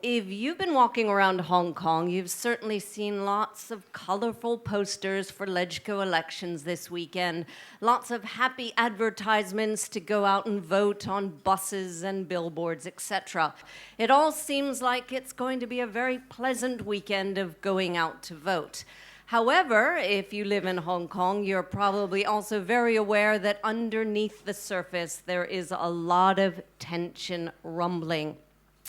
if you've been walking around Hong Kong, you've certainly seen lots of colorful posters for Legco elections this weekend, lots of happy advertisements to go out and vote on buses and billboards, etc. It all seems like it's going to be a very pleasant weekend of going out to vote. However, if you live in Hong Kong, you're probably also very aware that underneath the surface, there is a lot of tension rumbling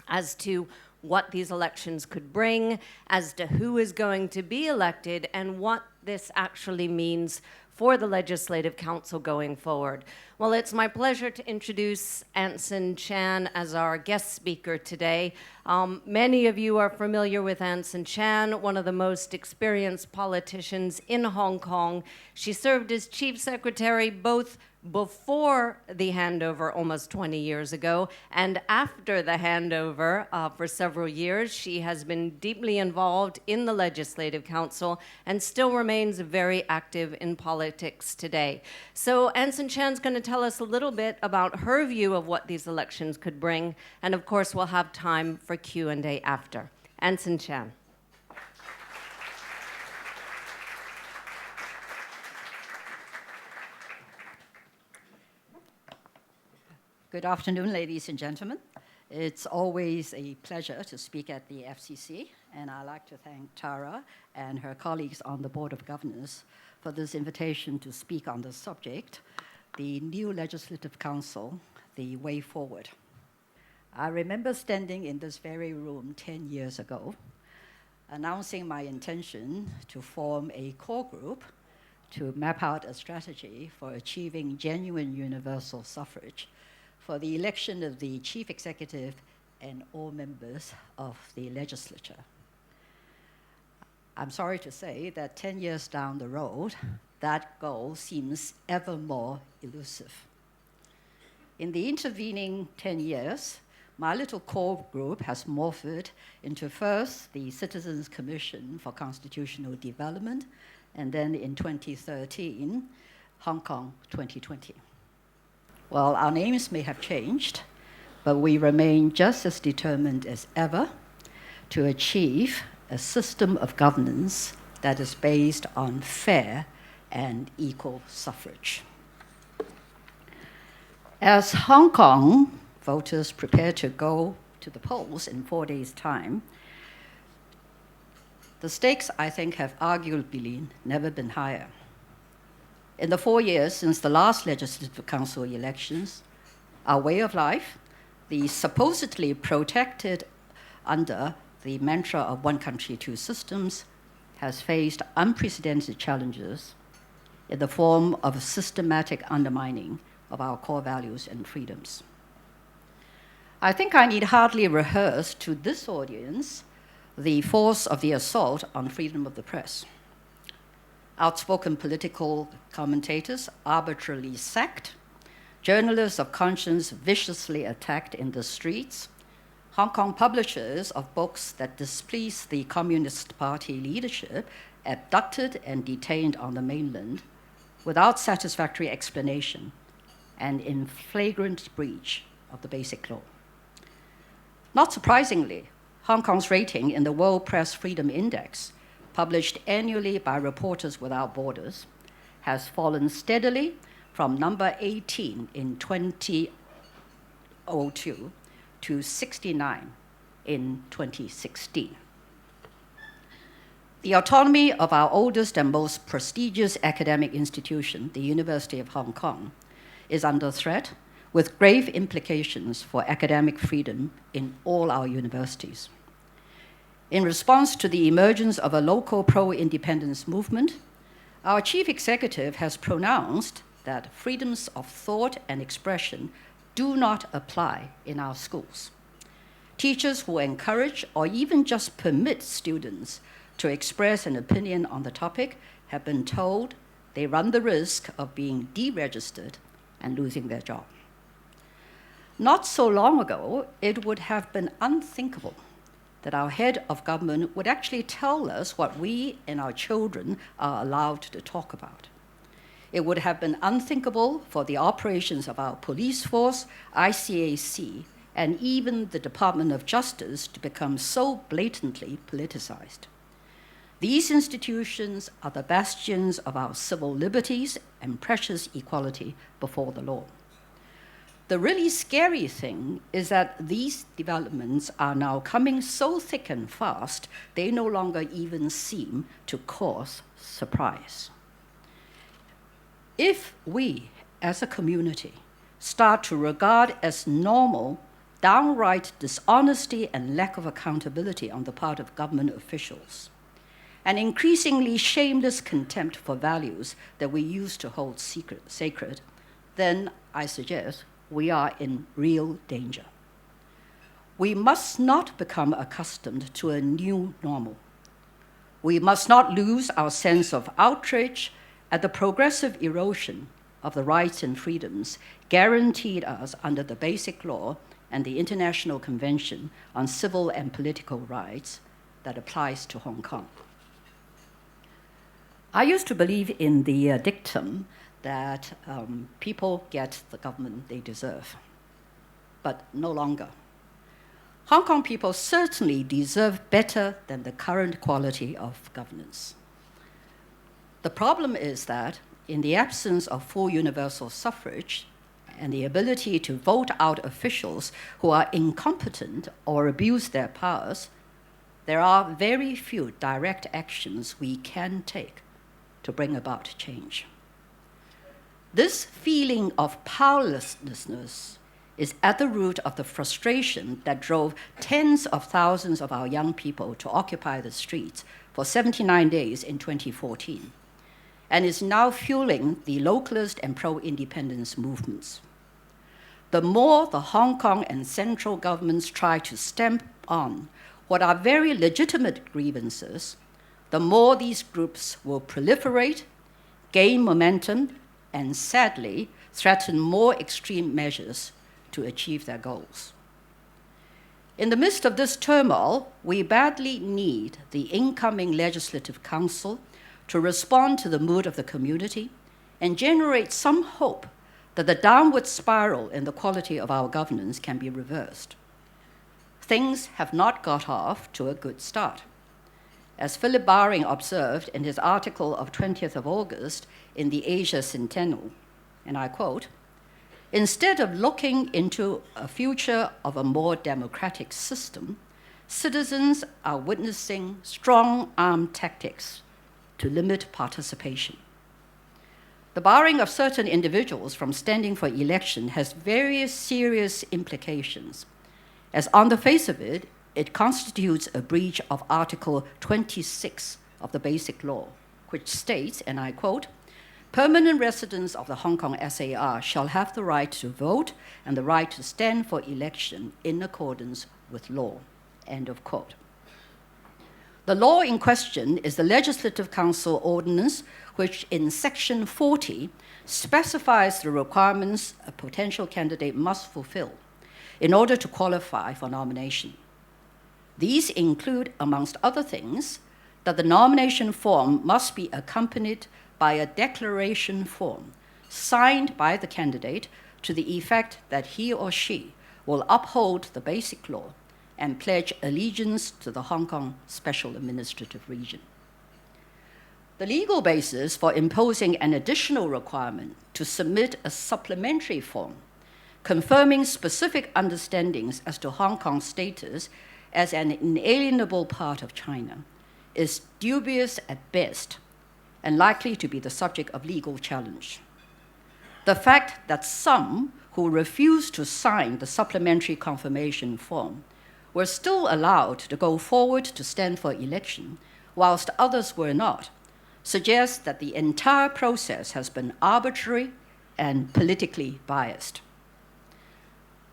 as to what these elections could bring, as to who is going to be elected, and what this actually means for the Legislative Council going forward. Well, it's my pleasure to introduce Anson Chan as our guest speaker today. Many of you are familiar with Anson Chan, one of the most experienced politicians in Hong Kong. She served as Chief Secretary both before the handover almost 20 years ago and after the handover for several years. She has been deeply involved in the Legislative Council and still remains very active in politics today. So Anson Chan's going to tell us a little bit about her view of what these elections could bring, and of course we'll have time for Q&A after. Anson Chan. Good afternoon, ladies and gentlemen. It's always a pleasure to speak at the FCC, and I'd like to thank Tara and her colleagues on the Board of Governors for this invitation to speak on the subject, the new Legislative Council, the way forward. I remember standing in this very room 10 years ago, announcing my intention to form a core group to map out a strategy for achieving genuine universal suffrage for the election of the Chief Executive and all members of the legislature. I'm sorry to say that 10 years down the road, that goal seems ever more elusive. In the intervening 10 years, my little core group has morphed into first the Citizens Commission for Constitutional Development, and then in 2013, Hong Kong 2020. Well, our names may have changed, but we remain just as determined as ever to achieve a system of governance that is based on fair and equal suffrage. As Hong Kong voters prepare to go to the polls in 4 days' time, the stakes, I think, have arguably never been higher. In the 4 years since the last Legislative Council elections, our way of life, the supposedly protected under the mantra of one country, two systems, has faced unprecedented challenges in the form of a systematic undermining of our core values and freedoms. I think I need hardly rehearse to this audience the force of the assault on freedom of the press. Outspoken political commentators arbitrarily sacked, journalists of conscience viciously attacked in the streets, Hong Kong publishers of books that displeased the Communist Party leadership abducted and detained on the mainland without satisfactory explanation and in flagrant breach of the Basic Law. Not surprisingly, Hong Kong's rating in the World Press Freedom Index, published annually by Reporters Without Borders, has fallen steadily from number 18 in 2002 to 69 in 2016. The autonomy of our oldest and most prestigious academic institution, the University of Hong Kong, is under threat, with grave implications for academic freedom in all our universities. In response to the emergence of a local pro-independence movement, our chief executive has pronounced that freedoms of thought and expression do not apply in our schools. Teachers who encourage or even just permit students to express an opinion on the topic have been told they run the risk of being deregistered and losing their job. Not so long ago, it would have been unthinkable that our head of government would actually tell us what we and our children are allowed to talk about. It would have been unthinkable for the operations of our police force, ICAC, and even the Department of Justice to become so blatantly politicized. These institutions are the bastions of our civil liberties and precious equality before the law. The really scary thing is that these developments are now coming so thick and fast, they no longer even seem to cause surprise. If we, as a community, start to regard as normal downright dishonesty and lack of accountability on the part of government officials, and increasingly shameless contempt for values that we used to hold sacred, then I suggest we are in real danger. We must not become accustomed to a new normal. We must not lose our sense of outrage at the progressive erosion of the rights and freedoms guaranteed us under the Basic Law and the International Convention on Civil and Political Rights that applies to Hong Kong. I used to believe in the dictum that people get the government they deserve, but no longer. Hong Kong people certainly deserve better than the current quality of governance. The problem is that in the absence of full universal suffrage and the ability to vote out officials who are incompetent or abuse their powers, there are very few direct actions we can take to bring about change. This feeling of powerlessness is at the root of the frustration that drove tens of thousands of our young people to occupy the streets for 79 days in 2014, and is now fueling the localist and pro-independence movements. The more the Hong Kong and central governments try to stamp on what are very legitimate grievances, the more these groups will proliferate, gain momentum, and sadly threaten more extreme measures to achieve their goals. In the midst of this turmoil, we badly need the incoming Legislative Council to respond to the mood of the community and generate some hope that the downward spiral in the quality of our governance can be reversed. Things have not got off to a good start. As Philip Baring observed in his article of 20th of August in the Asia Sentinel, and I quote, "Instead of looking into a future of a more democratic system, citizens are witnessing strong-arm tactics to limit participation. The barring of certain individuals from standing for election has various serious implications, as on the face of it, it constitutes a breach of Article 26 of the Basic Law, which states, and I quote, "Permanent residents of the Hong Kong SAR shall have the right to vote and the right to stand for election in accordance with law," end of quote. The law in question is the Legislative Council Ordinance, which in Section 40 specifies the requirements a potential candidate must fulfill in order to qualify for nomination. These include, amongst other things, that the nomination form must be accompanied by a declaration form signed by the candidate to the effect that he or she will uphold the Basic Law and pledge allegiance to the Hong Kong Special Administrative Region. The legal basis for imposing an additional requirement to submit a supplementary form confirming specific understandings as to Hong Kong's status as an inalienable part of China is dubious at best and likely to be the subject of legal challenge. The fact that some who refused to sign the supplementary confirmation form were still allowed to go forward to stand for election, whilst others were not, suggests that the entire process has been arbitrary and politically biased.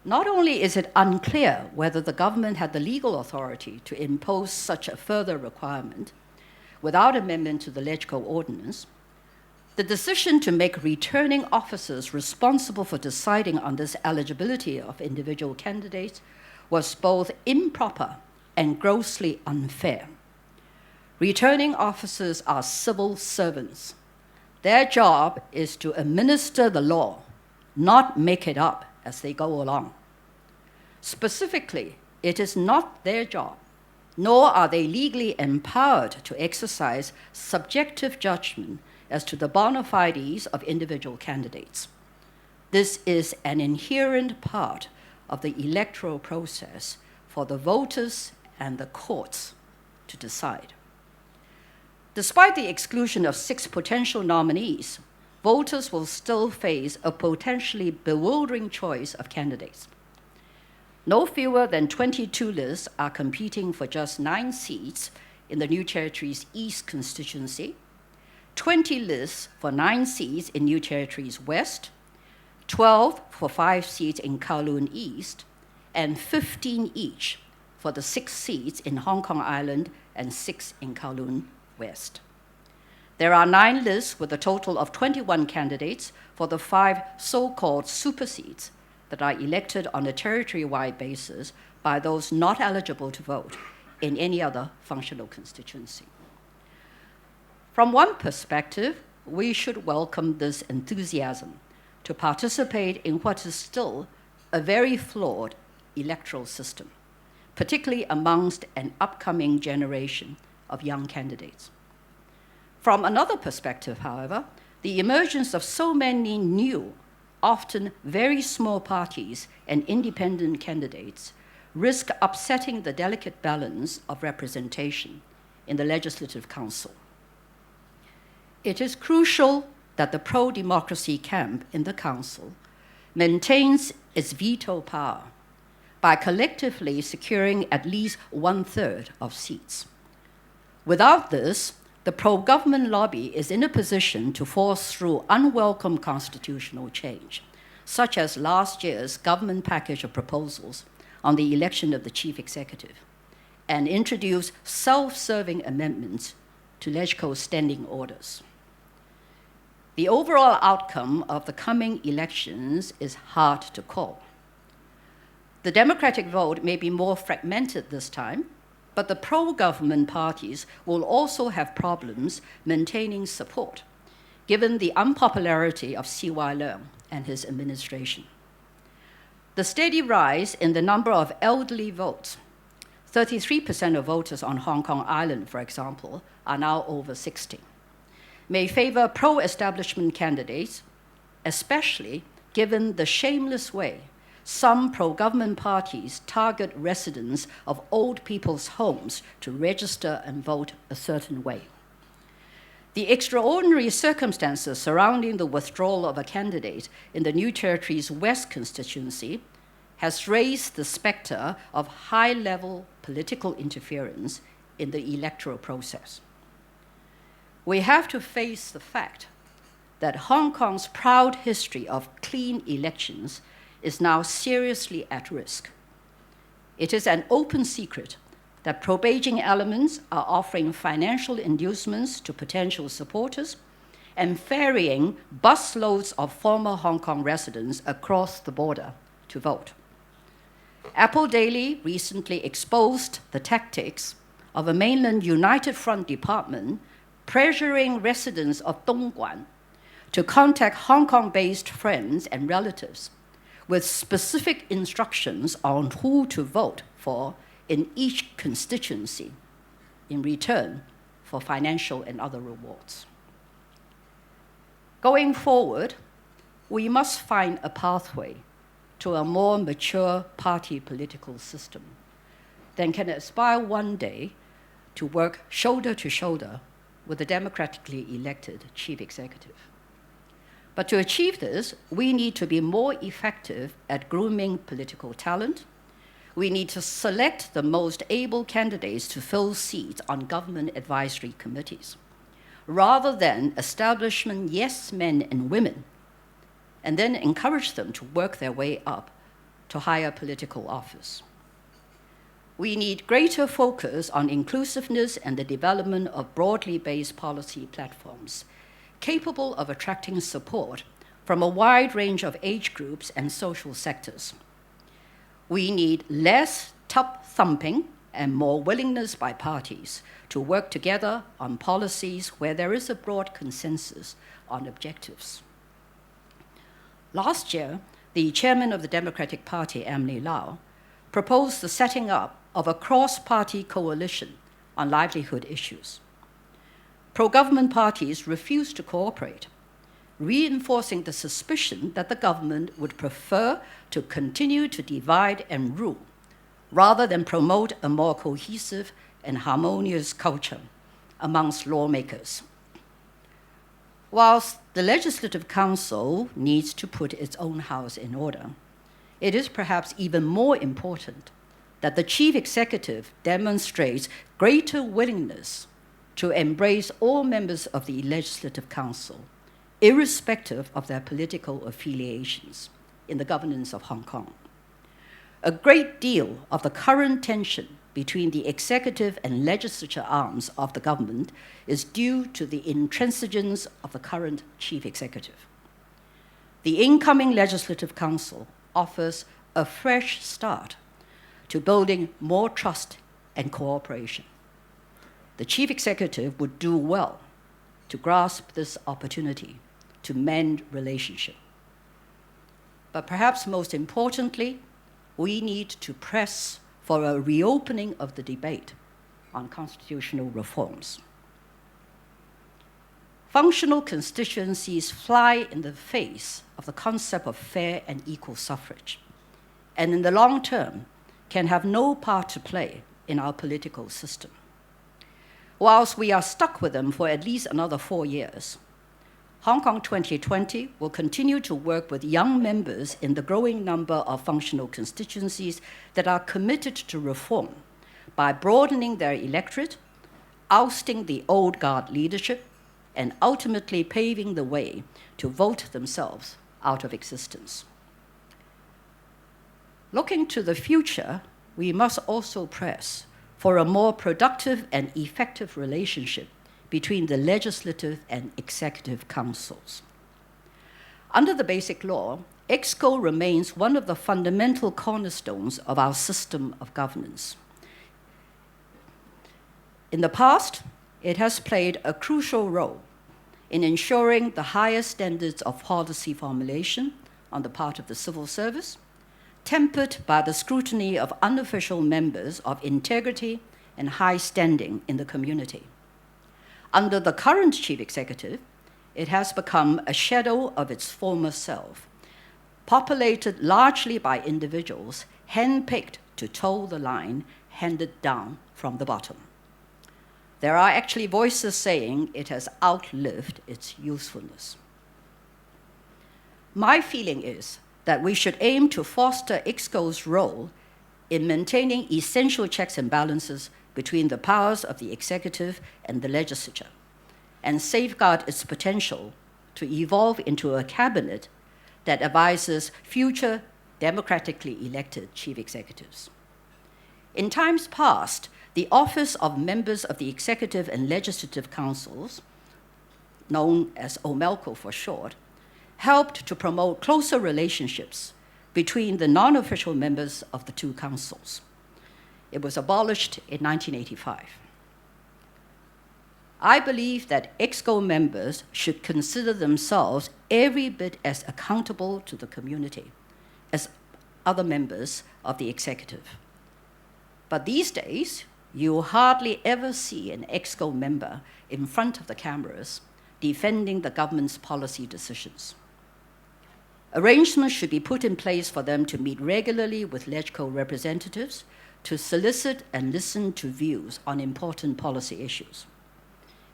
Not only is it unclear whether the government had the legal authority to impose such a further requirement without amendment to the Legco Ordinance, the decision to make returning officers responsible for deciding on this eligibility of individual candidates was both improper and grossly unfair. Returning officers are civil servants. Their job is to administer the law, not make it up as they go along. Specifically, it is not their job, nor are they legally empowered to exercise subjective judgment as to the bona fides of individual candidates. This is an inherent part of the electoral process for the voters and the courts to decide. Despite the exclusion of 6 potential nominees, voters will still face a potentially bewildering choice of candidates. No fewer than 22 lists are competing for just 9 seats in the New Territories East constituency, 20 lists for 9 seats in New Territories West, 12 for 5 seats in Kowloon East, and 15 each for the 6 seats in Hong Kong Island and 6 in Kowloon West. There are 9 lists with a total of 21 candidates for the 5 so-called super seats that are elected on a territory-wide basis by those not eligible to vote in any other functional constituency. From one perspective, we should welcome this enthusiasm to participate in what is still a very flawed electoral system, particularly amongst an upcoming generation of young candidates. From another perspective, however, the emergence of so many new, often very small parties and independent candidates risk upsetting the delicate balance of representation in the Legislative Council. It is crucial that the pro-democracy camp in the Council maintains its veto power by collectively securing at least 1/3 of seats. Without this, the pro-government lobby is in a position to force through unwelcome constitutional change, such as last year's government package of proposals on the election of the chief executive, and introduce self-serving amendments to Legco's standing orders. The overall outcome of the coming elections is hard to call. The Democratic vote may be more fragmented this time, but the pro-government parties will also have problems maintaining support, given the unpopularity of C.Y. Leung and his administration. The steady rise in the number of elderly votes, 33% of voters on Hong Kong Island, for example, are now over 60, may favor pro-establishment candidates, especially given the shameless way some pro-government parties target residents of old people's homes to register and vote a certain way. The extraordinary circumstances surrounding the withdrawal of a candidate in the New Territories West constituency has raised the specter of high-level political interference in the electoral process. We have to face the fact that Hong Kong's proud history of clean elections is now seriously at risk. It is an open secret that pro-Beijing elements are offering financial inducements to potential supporters and ferrying busloads of former Hong Kong residents across the border to vote. Apple Daily recently exposed the tactics of a mainland United Front department pressuring residents of Dongguan to contact Hong Kong-based friends and relatives with specific instructions on who to vote for in each constituency in return for financial and other rewards. Going forward, we must find a pathway to a more mature party political system that can aspire one day to work shoulder to shoulder with the democratically elected chief executive. But to achieve this, we need to be more effective at grooming political talent. We need to select the most able candidates to fill seats on government advisory committees, rather than establishment yes men and women, and then encourage them to work their way up to higher political office. We need greater focus on inclusiveness and the development of broadly based policy platforms, capable of attracting support from a wide range of age groups and social sectors. We need less tub-thumping and more willingness by parties to work together on policies where there is a broad consensus on objectives. Last year, the chairman of the Democratic Party, Emily Lau, proposed the setting up of a cross-party coalition on livelihood issues. Pro-government parties refused to cooperate, reinforcing the suspicion that the government would prefer to continue to divide and rule, rather than promote a more cohesive and harmonious culture amongst lawmakers. Whilst the Legislative Council needs to put its own house in order, it is perhaps even more important that the Chief Executive demonstrates greater willingness to embrace all members of the Legislative Council, irrespective of their political affiliations, in the governance of Hong Kong. A great deal of the current tension between the executive and legislature arms of the government is due to the intransigence of the current chief executive. The incoming Legislative Council offers a fresh start to building more trust and cooperation. The chief executive would do well to grasp this opportunity to mend relationship. But perhaps most importantly, we need to press for a reopening of the debate on constitutional reforms. Functional constituencies fly in the face of the concept of fair and equal suffrage, and in the long term can have no part to play in our political system. Whilst we are stuck with them for at least another 4 years, Hong Kong 2020 will continue to work with young members in the growing number of functional constituencies that are committed to reform by broadening their electorate, ousting the old guard leadership, and ultimately paving the way to vote themselves out of existence. Looking to the future, we must also press for a more productive and effective relationship between the legislative and executive councils. Under the Basic Law, EXCO remains one of the fundamental cornerstones of our system of governance. In the past, it has played a crucial role in ensuring the highest standards of policy formulation on the part of the civil service, tempered by the scrutiny of unofficial members of integrity and high standing in the community. Under the current chief executive, it has become a shadow of its former self, populated largely by individuals handpicked to toe the line handed down from the bottom. There are actually voices saying it has outlived its usefulness. My feeling is that we should aim to foster EXCO's role in maintaining essential checks and balances between the powers of the executive and the legislature, and safeguard its potential to evolve into a cabinet that advises future democratically elected chief executives. In times past, the office of members of the executive and legislative councils, known as OMELCO for short, helped to promote closer relationships between the non-official members of the two councils. It was abolished in 1985. I believe that EXCO members should consider themselves every bit as accountable to the community as other members of the executive. But these days, you hardly ever see an EXCO member in front of the cameras defending the government's policy decisions. Arrangements should be put in place for them to meet regularly with Legco representatives to solicit and listen to views on important policy issues.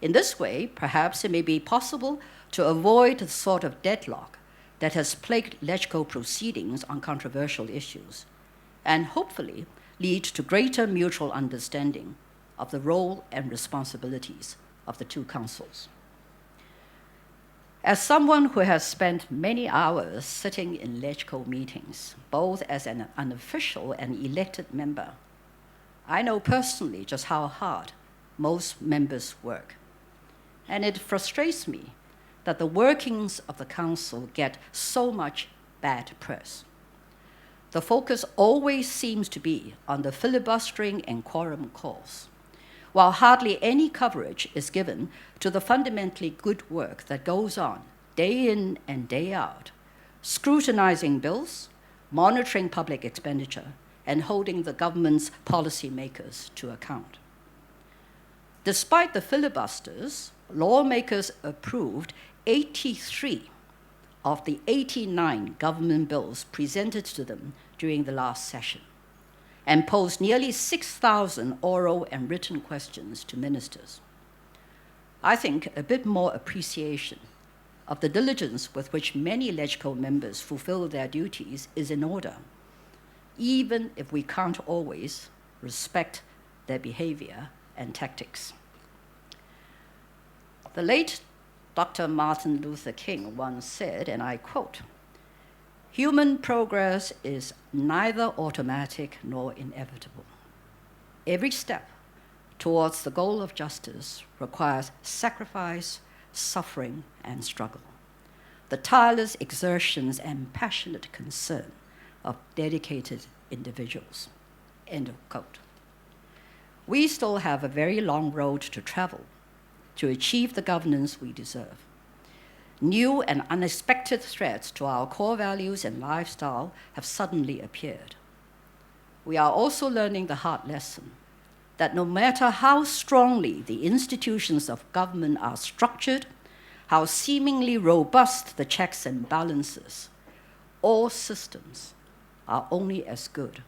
In this way, perhaps it may be possible to avoid the sort of deadlock that has plagued Legco proceedings on controversial issues, and hopefully lead to greater mutual understanding of the role and responsibilities of the two councils. As someone who has spent many hours sitting in Legco meetings, both as an unofficial and elected member, I know personally just how hard most members work. And it frustrates me that the workings of the council get so much bad press. The focus always seems to be on the filibustering and quorum calls, while hardly any coverage is given to the fundamentally good work that goes on day in and day out, scrutinizing bills, monitoring public expenditure, and holding the government's policymakers to account. Despite the filibusters, lawmakers approved 83 of the 89 government bills presented to them during the last session, and posed nearly 6,000 oral and written questions to ministers. I think a bit more appreciation of the diligence with which many Legco members fulfill their duties is in order, even if we can't always respect their behavior and tactics. The late Dr. Martin Luther King once said, and I quote, "Human progress is neither automatic nor inevitable. Every step towards the goal of justice requires sacrifice, suffering, and struggle, the tireless exertions and passionate concern of dedicated individuals." End of quote. We still have a very long road to travel to achieve the governance we deserve. New and unexpected threats to our core values and lifestyle have suddenly appeared. We are also learning the hard lesson that no matter how strongly the institutions of government are structured, how seemingly robust the checks and balances, all systems are only as good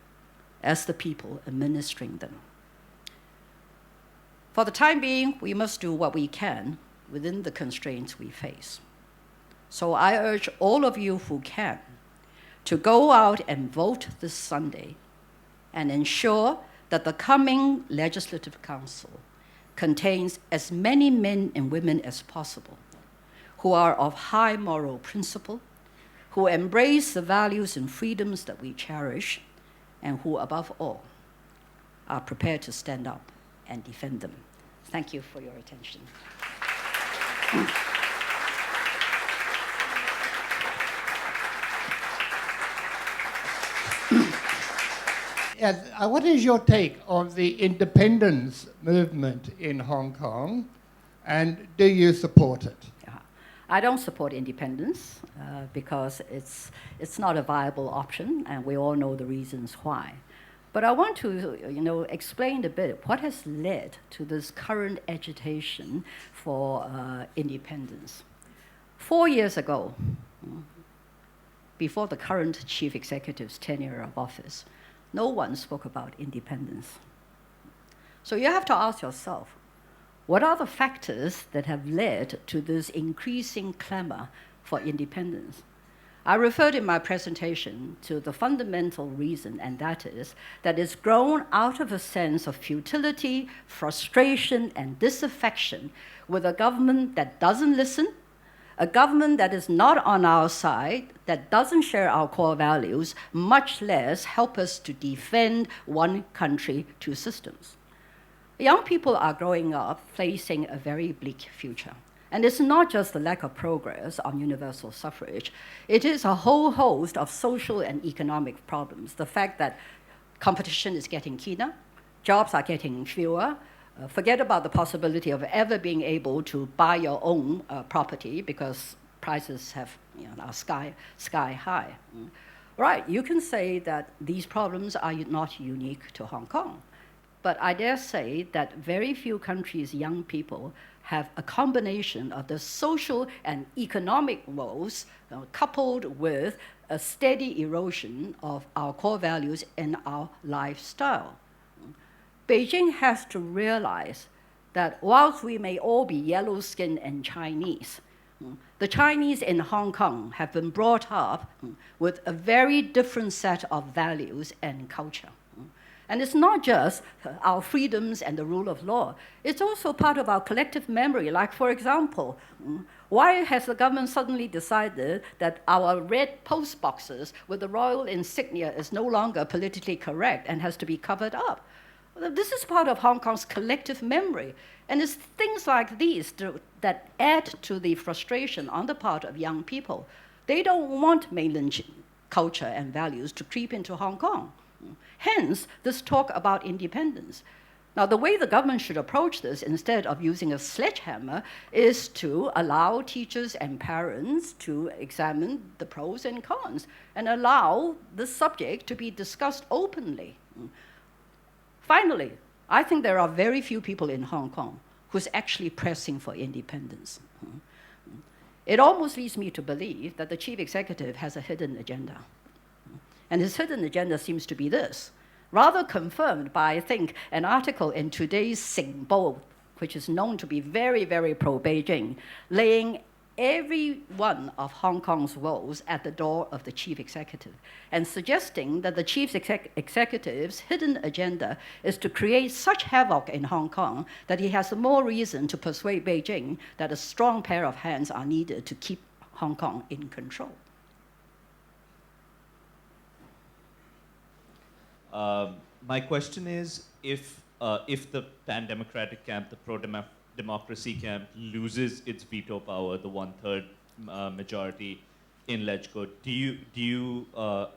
as the people administering them. For the time being, we must do what we can within the constraints we face. So I urge all of you who can to go out and vote this Sunday and ensure that the coming Legislative Council contains as many men and women as possible who are of high moral principle, who embrace the values and freedoms that we cherish, and who, above all, are prepared to stand up and defend them. Thank you for your attention. Yes, what is your take on the independence movement in Hong Kong, and do you support it? I don't support independence because it's not a viable option, and we all know the reasons why. But I want to, explain a bit what has led to this current agitation for independence. 4 years ago, before the current chief executive's tenure of office, no one spoke about independence. So you have to ask yourself, what are the factors that have led to this increasing clamor for independence? I referred in my presentation to the fundamental reason, and that is that it's grown out of a sense of futility, frustration, and disaffection with a government that doesn't listen, a government that is not on our side, that doesn't share our core values, much less help us to defend one country, two systems. Young people are growing up facing a very bleak future. And it's not just the lack of progress on universal suffrage. It is a whole host of social and economic problems. The fact that competition is getting keener, jobs are getting fewer, forget about the possibility of ever being able to buy your own property because prices are sky high. Right, you can say that these problems are not unique to Hong Kong. But I dare say that very few countries' young people have a combination of the social and economic woes coupled with a steady erosion of our core values and our lifestyle. Beijing has to realize that whilst we may all be yellow-skinned and Chinese, the Chinese in Hong Kong have been brought up with a very different set of values and culture. And it's not just our freedoms and the rule of law. It's also part of our collective memory. Like, for example, why has the government suddenly decided that our red post boxes with the royal insignia is no longer politically correct and has to be covered up? This is part of Hong Kong's collective memory. And it's things like these that add to the frustration on the part of young people. They don't want mainland culture and values to creep into Hence, this talk about independence. Now, the way the government should approach this, instead of using a sledgehammer, is to allow teachers and parents to examine the pros and cons and allow the subject to be discussed openly. Finally, I think there are very few people in Hong Kong who's actually pressing for independence. It almost leads me to believe that the chief executive has a hidden agenda. And his hidden agenda seems to be this, rather confirmed by, I think, an article in today's Singbo, which is known to be very, very pro-Beijing, laying every one of Hong Kong's woes at the door of the chief executive, and suggesting that the chief executive's hidden agenda is to create such havoc in Hong Kong that he has more reason to persuade Beijing that a strong pair of hands are needed to keep Hong Kong in control. My question is, if the pan-democratic camp, the pro-democracy camp, loses its veto power, the one-third majority in Legco, do you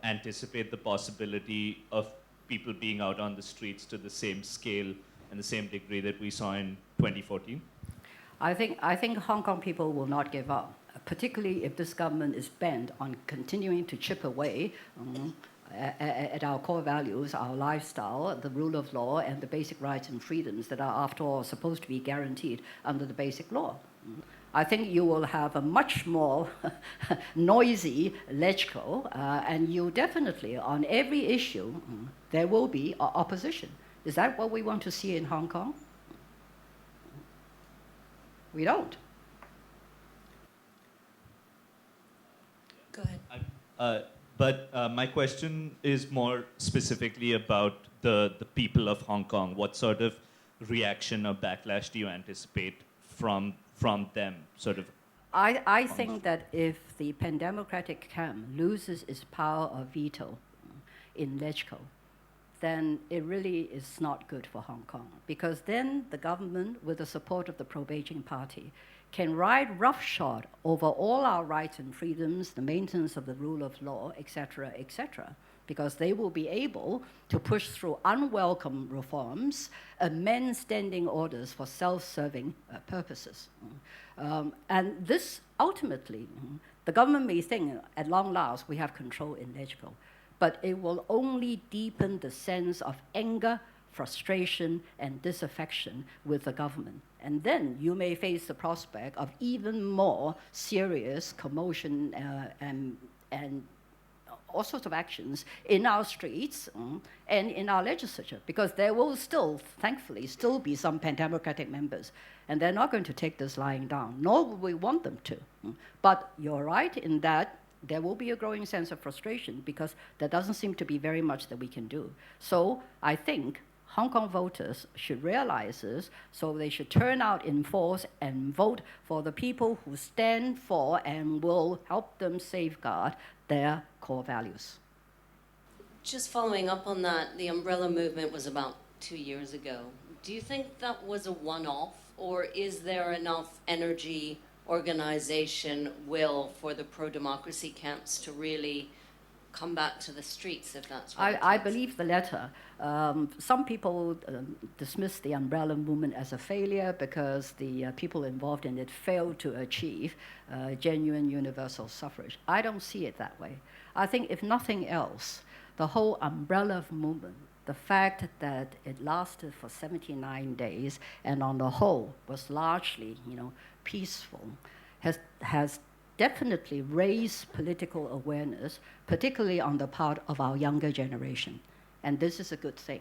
anticipate the possibility of people being out on the streets to the same scale and the same degree that we saw in 2014? I think Hong Kong people will not give up, particularly if this government is bent on continuing to chip away at our core values, our lifestyle, the rule of law, and the basic rights and freedoms that are, after all, supposed to be guaranteed under the basic law. I think you will have a much more noisy Legco, and you definitely, on every issue, there will be opposition. Is that what we want to see in Hong Kong? We don't. Go ahead. But my question is more specifically about the people of Hong Kong. What sort of reaction or backlash do you anticipate from them? I think that if the pan-democratic camp loses its power of veto in Legco, then it really is not good for Hong Kong, because then the government, with the support of the pro-Beijing party, can ride roughshod over all our rights and freedoms, the maintenance of the rule of law, etc., because they will be able to push through unwelcome reforms, amend standing orders for self-serving purposes. And this, ultimately, the government may think, at long last, we have control in Legco, but it will only deepen the sense of anger, frustration, and disaffection with the government. And then you may face the prospect of even more serious commotion and all sorts of actions in our streets and in our legislature, because there will still, thankfully, still be some pan-democratic members, and they're not going to take this lying down, nor will we want them to. But you're right in that there will be a growing sense of frustration, because there doesn't seem to be very much that we can do. So I think Hong Kong voters should realize this, so they should turn out in force and vote for the people who stand for and will help them safeguard their core values. Just following up on that, the umbrella movement was about 2 years ago. Do you think that was a one-off, or is there enough energy, organization, will for the pro-democracy camps to really come back to the streets, if that's what I believe the latter. Some people dismiss the umbrella movement as a failure because the people involved in it failed to achieve genuine universal suffrage. I don't see it that way. I think, if nothing else, the whole umbrella movement, the fact that it lasted for 79 days and on the whole was largely, peaceful, has definitely raised political awareness, particularly on the part of our younger generation. And this is a good thing,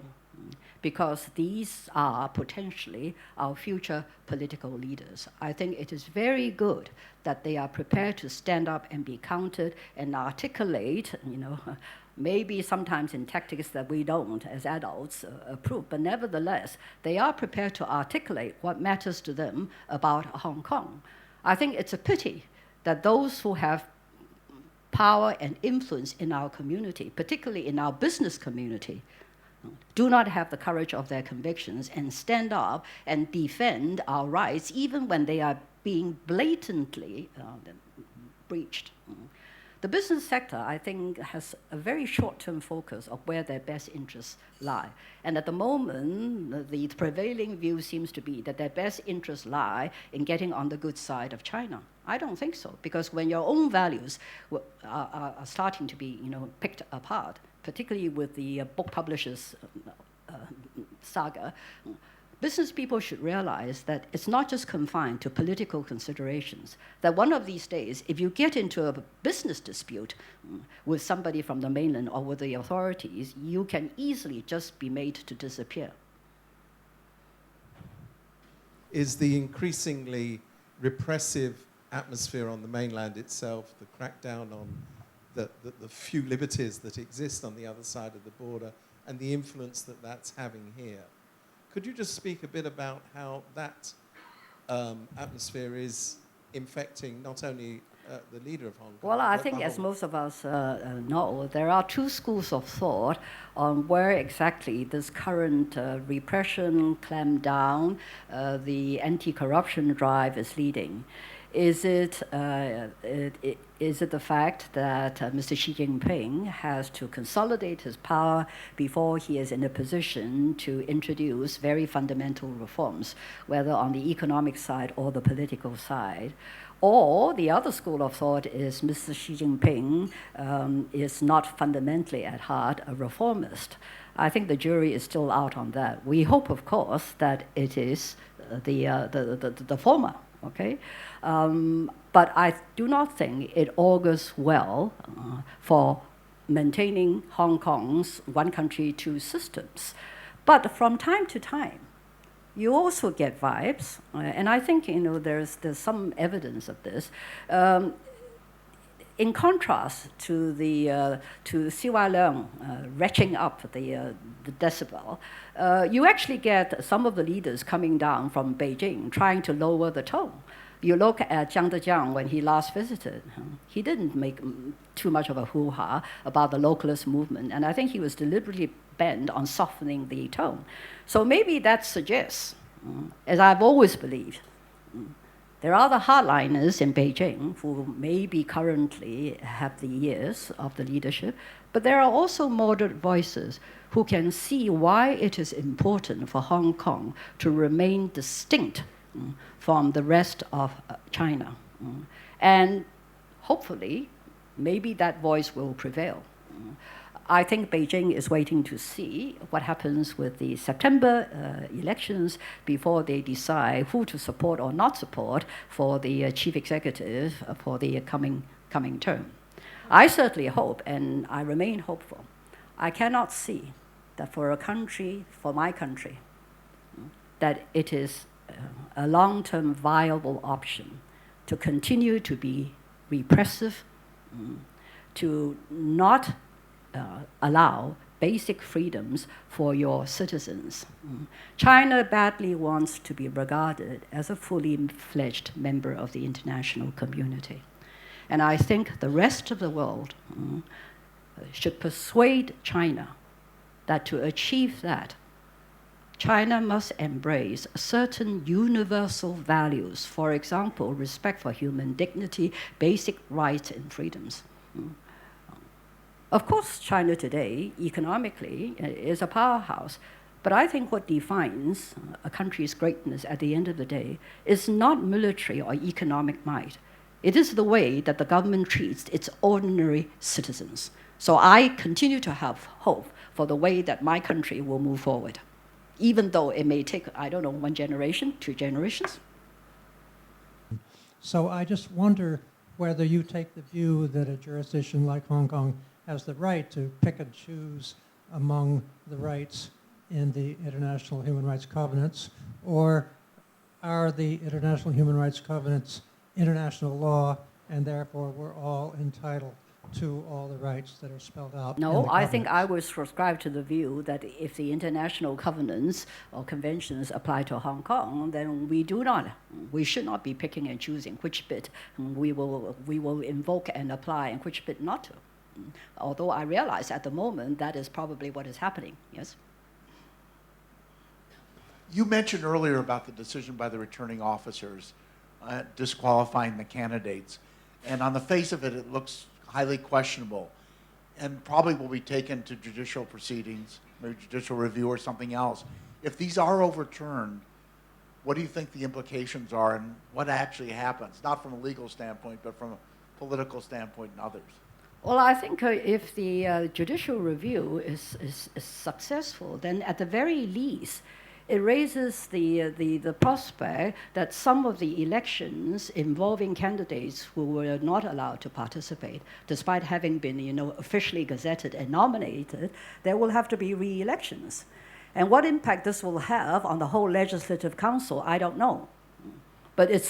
because these are potentially our future political leaders. I think it is very good that they are prepared to stand up and be counted and articulate, maybe sometimes in tactics that we don't, as adults, approve. But nevertheless, they are prepared to articulate what matters to them about Hong Kong. I think it's a pity that those who have power and influence in our community, particularly in our business community, do not have the courage of their convictions and stand up and defend our rights, even when they are being blatantly breached. The business sector, I think, has a very short-term focus of where their best interests lie. And at the moment, the prevailing view seems to be that their best interests lie in getting on the good side of China. I don't think so, because when your own values are starting to be, picked apart, particularly with the book publishers' saga, business people should realize that it's not just confined to political considerations, that one of these days, if you get into a business dispute with somebody from the mainland or with the authorities, you can easily just be made to disappear. Is the increasingly repressive atmosphere on the mainland itself, the crackdown on the few liberties that exist on the other side of the border, and the influence that that's having here? Could you just speak a bit about how that atmosphere is infecting not only the leader of Hong Kong? Well, I think, as most of us know, there are two schools of thought on where exactly this current repression, clampdown, the anti-corruption drive is leading. Is it the fact that Mr. Xi Jinping has to consolidate his power before he is in a position to introduce very fundamental reforms, whether on the economic side or the political side? Or the other school of thought is Mr. Xi Jinping is not fundamentally at heart a reformist. I think the jury is still out on that. We hope, of course, that it is the former. Okay, but I do not think it augurs well for maintaining Hong Kong's one country, two systems. But from time to time, you also get vibes, and I think there's some evidence of this. In contrast to CY Leung ratcheting up the decibel, you actually get some of the leaders coming down from Beijing trying to lower the tone. You look at Jiang Dejiang when he last visited. He didn't make too much of a hoo-ha about the localist movement, and I think he was deliberately bent on softening the tone. So maybe that suggests, as I've always believed, there are the hardliners in Beijing who maybe currently have the ears of the leadership, but there are also moderate voices who can see why it is important for Hong Kong to remain distinct from the rest of China. And hopefully, maybe that voice will prevail. I think Beijing is waiting to see what happens with the September elections before they decide who to support or not support for the chief executive for the coming term. I certainly hope, and I remain hopeful. I cannot see that for a country, for my country, that it is a long-term viable option to continue to be repressive, to not allow basic freedoms for your citizens. China badly wants to be regarded as a fully fledged member of the international community. And I think the rest of the world should persuade China that to achieve that, China must embrace certain universal values, for example, respect for human dignity, basic rights and freedoms. Of course, China today, economically, is a powerhouse. But I think what defines a country's greatness at the end of the day is not military or economic might. It is the way that the government treats its ordinary citizens. So I continue to have hope for the way that my country will move forward, even though it may take, 1 generation, 2 generations. So I just wonder whether you take the view that a jurisdiction like Hong Kong has the right to pick and choose among the rights in the International Human Rights Covenants, or are the International Human Rights Covenants international law, and therefore we're all entitled to all the rights that are spelled out in the No, I think covenants? I would subscribe to the view that if the international covenants or conventions apply to Hong Kong, then we should not be picking and choosing which bit we will invoke and apply and which bit not to. Although I realize at the moment that is probably what is happening, yes? You mentioned earlier about the decision by the returning officers disqualifying the candidates. And on the face of it, it looks highly questionable, and probably will be taken to judicial proceedings, maybe judicial review or something else. If these are overturned, what do you think the implications are and what actually happens? Not from a legal standpoint, but from a political standpoint and others. Well, I think if the judicial review is successful, then at the very least, it raises the prospect that some of the elections involving candidates who were not allowed to participate, despite having been, officially gazetted and nominated, there will have to be re-elections. And what impact this will have on the whole Legislative Council, I don't know. But it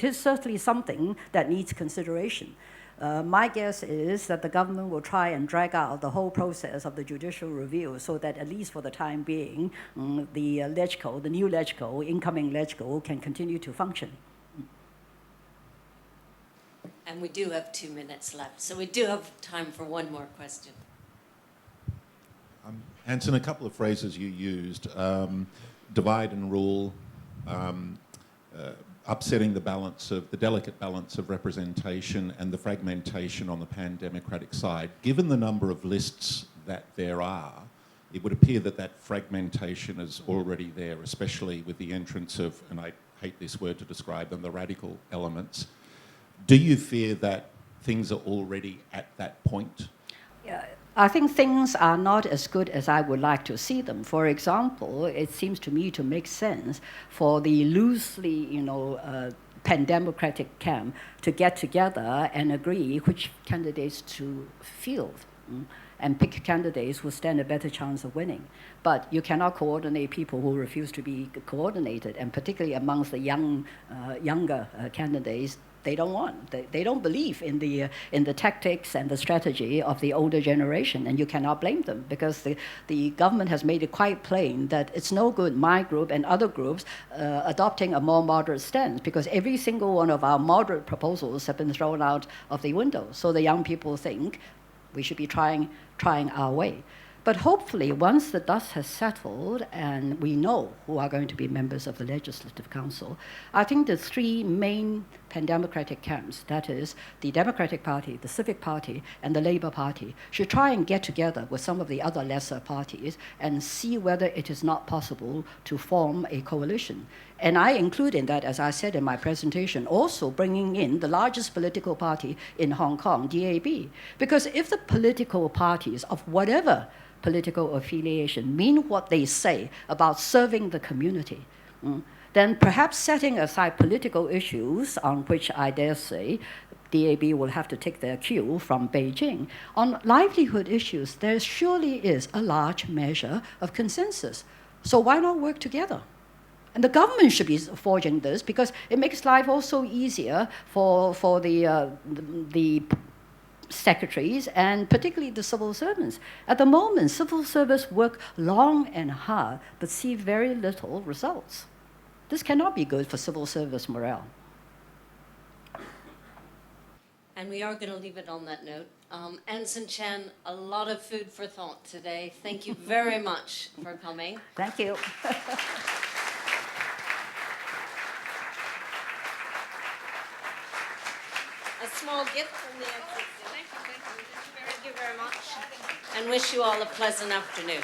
is certainly something that needs consideration. My guess is that the government will try and drag out the whole process of the judicial review so that at least for the time being, the Legco, the new Legco, incoming Legco, can continue to function. And we do have 2 minutes left, so we do have time for one more question. Anson, a couple of phrases you used, divide and rule, upsetting the delicate balance of representation and the fragmentation on the pan-democratic side. Given the number of lists that there are, it would appear that fragmentation is already there, especially with the entrance of, and I hate this word to describe them, the radical elements. Do you fear that things are already at that point? Yeah, I think things are not as good as I would like to see them. For example, it seems to me to make sense for the loosely, pan-democratic camp to get together and agree which candidates to field. And pick candidates who stand a better chance of winning. But you cannot coordinate people who refuse to be coordinated, and particularly amongst the younger candidates, they don't want. They don't believe in the tactics and the strategy of the older generation, and you cannot blame them because the government has made it quite plain that it's no good my group and other groups adopting a more moderate stance because every single one of our moderate proposals have been thrown out of the window. So the young people think we should be trying our way. But hopefully, once the dust has settled and we know who are going to be members of the Legislative Council, I think the three main pan-democratic camps, that is, the Democratic Party, the Civic Party, and the Labour Party, should try and get together with some of the other lesser parties and see whether it is not possible to form a coalition. And I include in that, as I said in my presentation, also bringing in the largest political party in Hong Kong, DAB. Because if the political parties of whatever political affiliation mean what they say about serving the community, then perhaps setting aside political issues on which I dare say DAB will have to take their cue from Beijing. On livelihood issues, there surely is a large measure of consensus. So why not work together? And the government should be forging this because it makes life also easier for the secretaries and particularly the civil servants. At the moment, civil servants work long and hard but see very little results. This cannot be good for civil service morale. And we are going to leave it on that note. Anson Chan, a lot of food for thought today. Thank you very much for coming. Thank you. A small gift from the NCC. Thank you very much. And wish you all a pleasant afternoon.